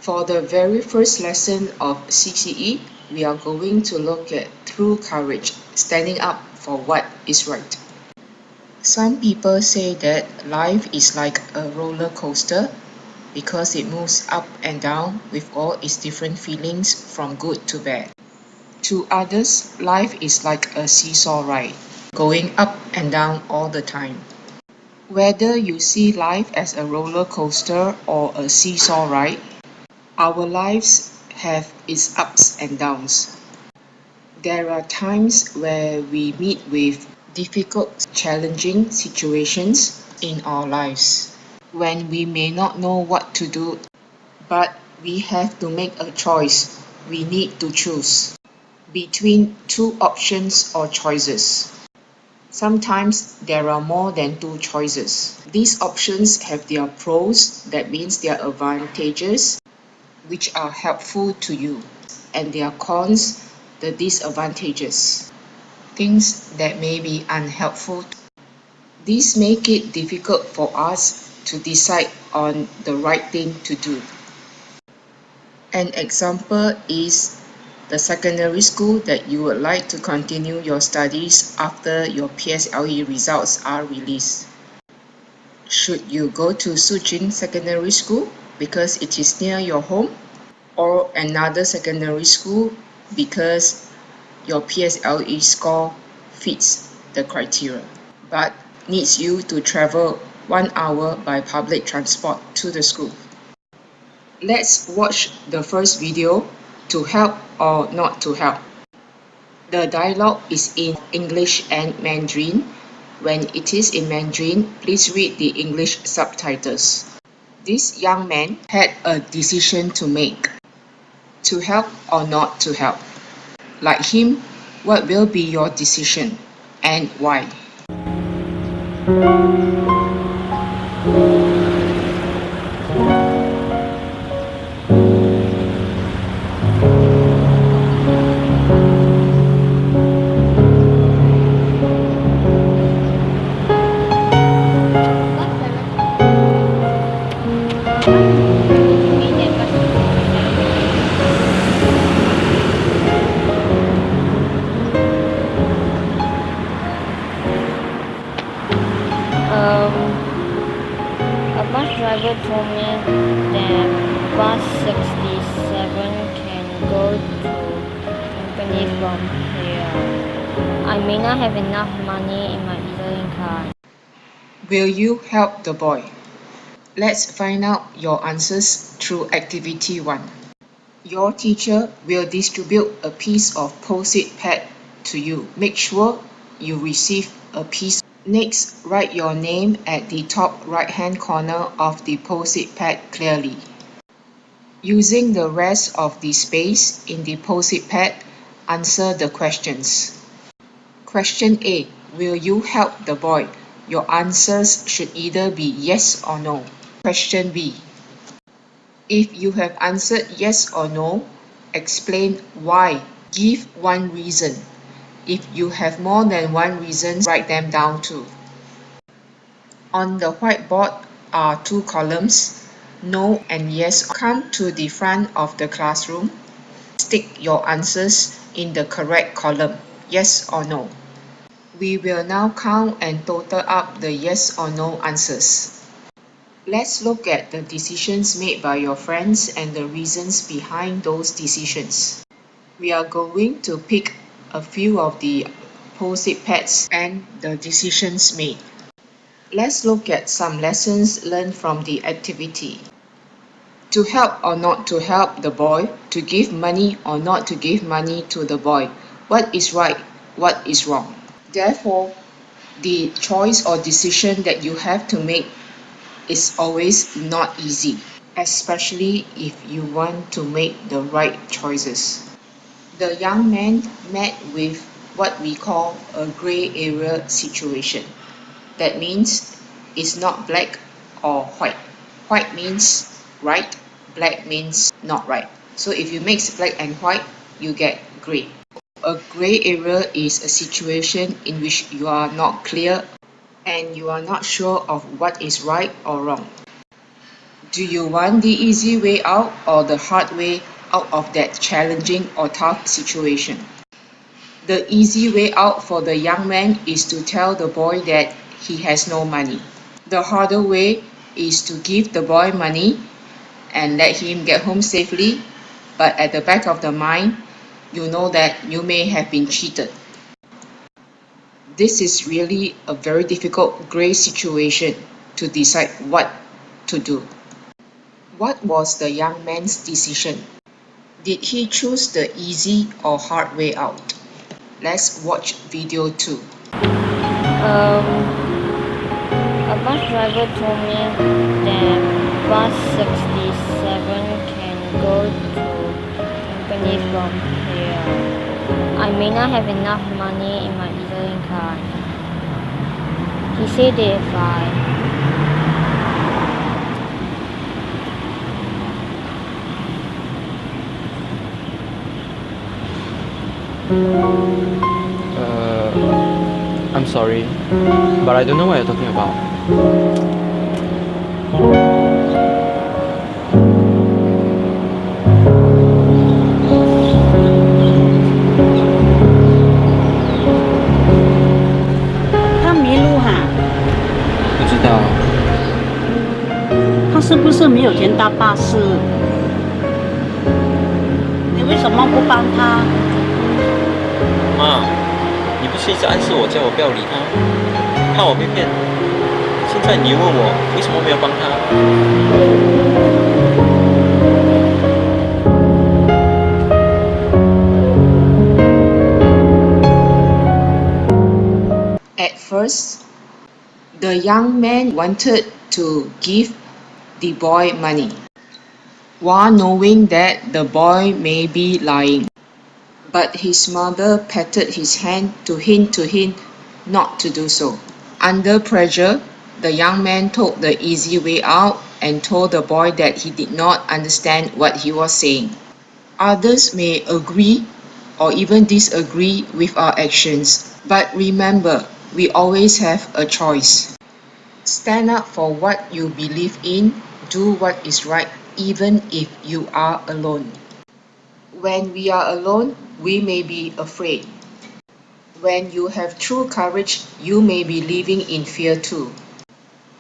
For the very first lesson of CCE, we are going to look at true courage, standing up for what is right. Some people say that life is like a roller coaster because it moves up and down with all its different feelings from good to bad. To others, life is like a seesaw ride, going up and down all the time. Whether you see life as a roller coaster or a seesaw ride, our lives have its ups and downs. There are times where we meet with difficult, challenging situations in our lives when we may not know what to do, but we have to make a choice. We need to choose between two options or choices. Sometimes there are more than two choices. These options have their pros, that means their advantages, which are helpful to you, and their cons, the disadvantages, things that may be unhelpful. These make it difficult for us to decide on the right thing to do. An example is the secondary school that you would like to continue your studies after your PSLE results are released. Should you go to Sujin Secondary School because it is near your home, or another secondary school because your PSLE score fits the criteria, but needs you to travel 1 hour by public transport to the school? Let's watch the first video to help or not to help. The dialogue is in English and Mandarin. When it is in Mandarin, please read the English subtitles. This young man had a decision to make, to help or not to help. Like him, what will be your decision and why? A bus driver told me that bus 67 can go to company from here. I may not have enough money in my visiting card. Will you help the boy? Let's find out your answers through activity 1. Your teacher will distribute a piece of post-it pad to you. Make sure you receive a piece. Next, write your name at the top right-hand corner of the post-it pad clearly. Using the rest of the space in the post-it pad, answer the questions. Question A. Will you help the boy? Your answers should either be yes or no. Question B. If you have answered yes or no, explain why. Give one reason. If you have more than one reason, write them down too. On the whiteboard are two columns, no and yes. Come to the front of the classroom. Stick your answers in the correct column, yes or no. We will now count and total up the yes or no answers. Let's look at the decisions made by your friends and the reasons behind those decisions. We are going to pick a few of the post-it pads and the decisions made. Let's look at some lessons learned from the activity. To help or not to help the boy, to give money or not to give money to the boy. What is right? What is wrong? Therefore, the choice or decision that you have to make is always not easy, especially if you want to make the right choices. The young man met with what we call a gray area situation. That means it's not black or white. White means right, black means not right. So if you mix black and white, you get gray. A gray area is a situation in which you are not clear and you are not sure of what is right or wrong. Do you want the easy way out or the hard way out of that challenging or tough situation? The easy way out for the young man is to tell the boy that he has no money. The harder way is to give the boy money and let him get home safely, but at the back of the mind, you know that you may have been cheated. This is really a very difficult gray situation to decide what to do. What was the young man's decision? Did he choose the easy or hard way out? Let's watch video 2. A bus driver told me that bus 67 can go to company from here. I may not have enough money in my e-learning card. He said that if I'm sorry, but I don't know what you're talking about. 他迷路哈，不知道，他是不是没有钱搭巴士？你为什么不帮他？妈，你不是一直暗示我，叫我不要理他，怕我被骗。现在你又问我为什么没有帮他？ At first, the young man wanted to give the boy money, while knowing that the boy may be lying. But his mother patted his hand to him not to do so. Under pressure, the young man took the easy way out and told the boy that he did not understand what he was saying. Others may agree or even disagree with our actions, but remember, we always have a choice. Stand up for what you believe in, do what is right, even if you are alone. When we are alone, we may be afraid. When you have true courage, you may be living in fear too.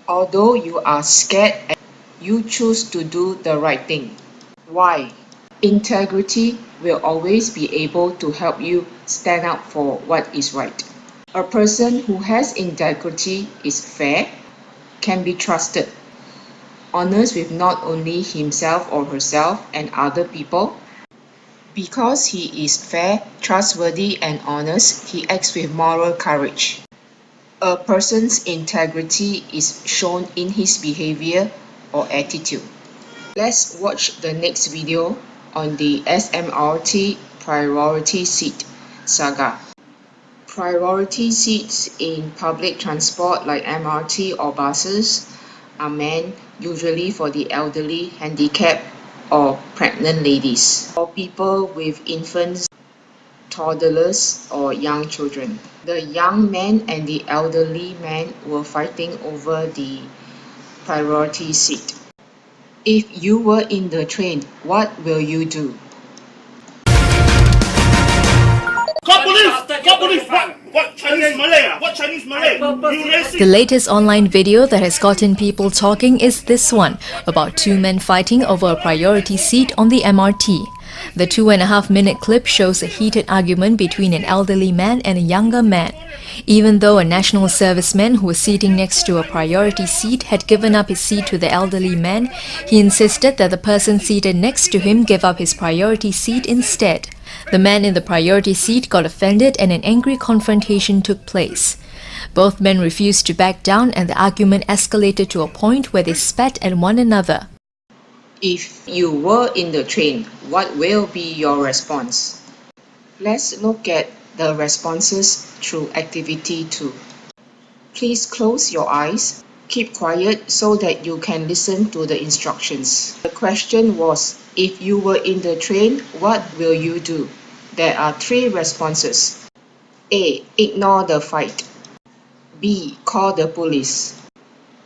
Although you are scared, you choose to do the right thing. Why? Integrity will always be able to help you stand up for what is right. A person who has integrity is fair, can be trusted, honest with not only himself or herself and other people. Because he is fair, trustworthy, and honest, he acts with moral courage. A person's integrity is shown in his behavior or attitude. Let's watch the next video on the SMRT priority seat saga. Priority seats in public transport like MRT or buses are meant usually for the elderly, handicapped, or pregnant ladies, or people with infants, toddlers, or young children. The young man and the elderly man were fighting over the priority seat. If you were in the train, what will you do? Call police! Call police! What Chinese Malay? What Chinese Malay? You racist! The latest online video that has gotten people talking is this one, about two men fighting over a priority seat on the MRT. The 2.5-minute clip shows a heated argument between an elderly man and a younger man. Even though a national serviceman who was sitting next to a priority seat had given up his seat to the elderly man, he insisted that the person seated next to him give up his priority seat instead. The man in the priority seat got offended and an angry confrontation took place. Both men refused to back down and the argument escalated to a point where they spat at one another. If you were in the train, what will be your response? Let's look at the responses through activity 2. Please close your eyes. Keep quiet so that you can listen to the instructions. The question was, if you were in the train, what will you do? There are 3 responses. A. Ignore the fight. B. Call the police.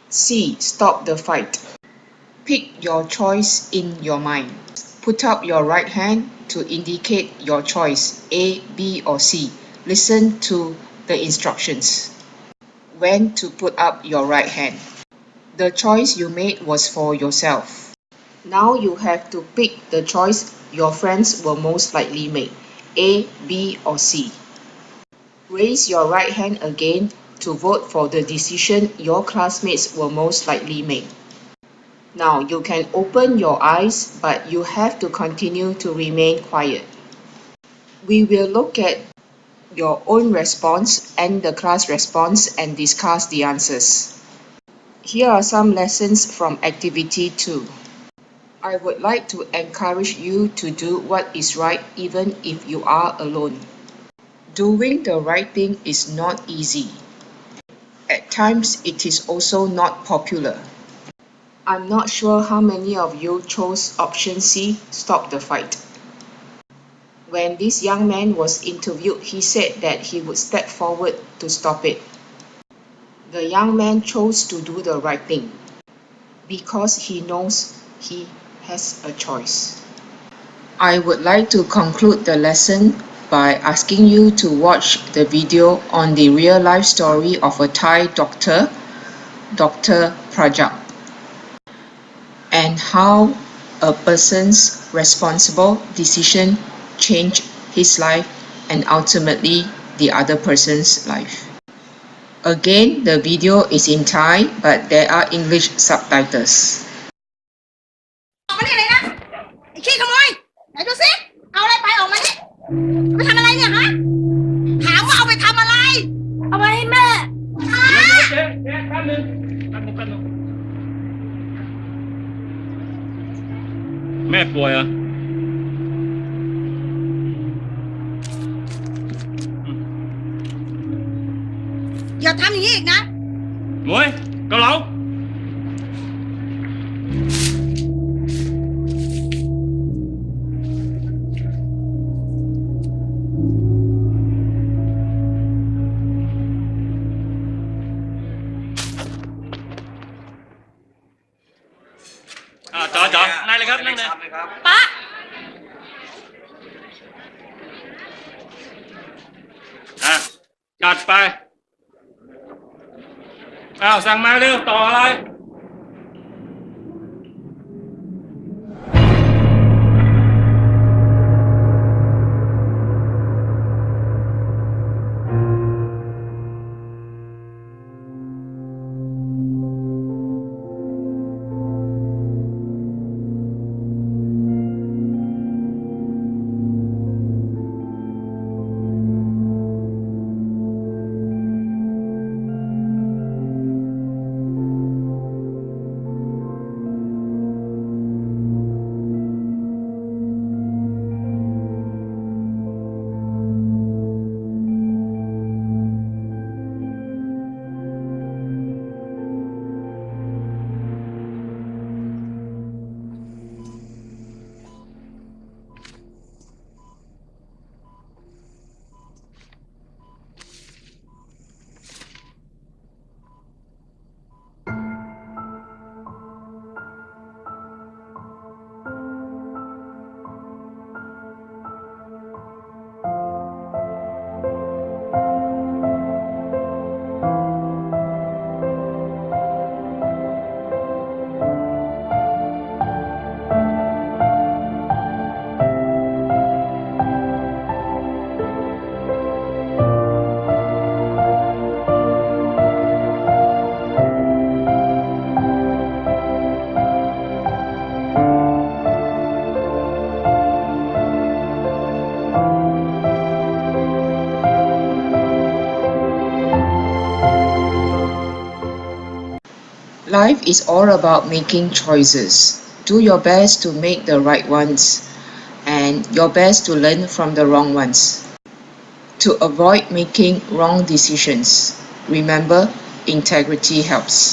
C. Stop the fight. Pick your choice in your mind. Put up your right hand to indicate your choice, A, B, or C. Listen to the instructions. When to put up your right hand. The choice you made was for yourself. Now you have to pick the choice your friends will most likely make, A, B, or C. Raise your right hand again to vote for the decision your classmates will most likely make. Now you can open your eyes, but you have to continue to remain quiet. We will look at your own response and the class response and discuss the answers. Here are some lessons from activity 2. I would like to encourage you to do what is right even if you are alone. Doing the right thing is not easy. At times it is also not popular. I'm not sure how many of you chose option C, stop the fight. When this young man was interviewed, he said that he would step forward to stop it. The young man chose to do the right thing because he knows he has a choice. I would like to conclude the lesson by asking you to watch the video on the real-life story of a Thai doctor, Dr. Prajak, and how a person's responsible decision changed his life and ultimately the other person's life. Again, the video is in Thai, but there are English subtitles. ออกมานี่เลยนะไอ้ขี้ขโมยไหนดูสิเอาอะไรไปออกมานี่เอาไปทำอะไรเนี่ยฮะถามว่าเอาไปทำอะไรเอาไปให้แม่แม่ป่วยเหรออย่าทำอย่างนี้อีกนะ หมวยเกาเหลาจ๋อนั่งเลยครับนั่งเลยป๊าจัดไปสั่งมาเร็วต่ออะไร Life is all about making choices. Do your best to make the right ones and your best to learn from the wrong ones. To avoid making wrong decisions, remember, integrity helps.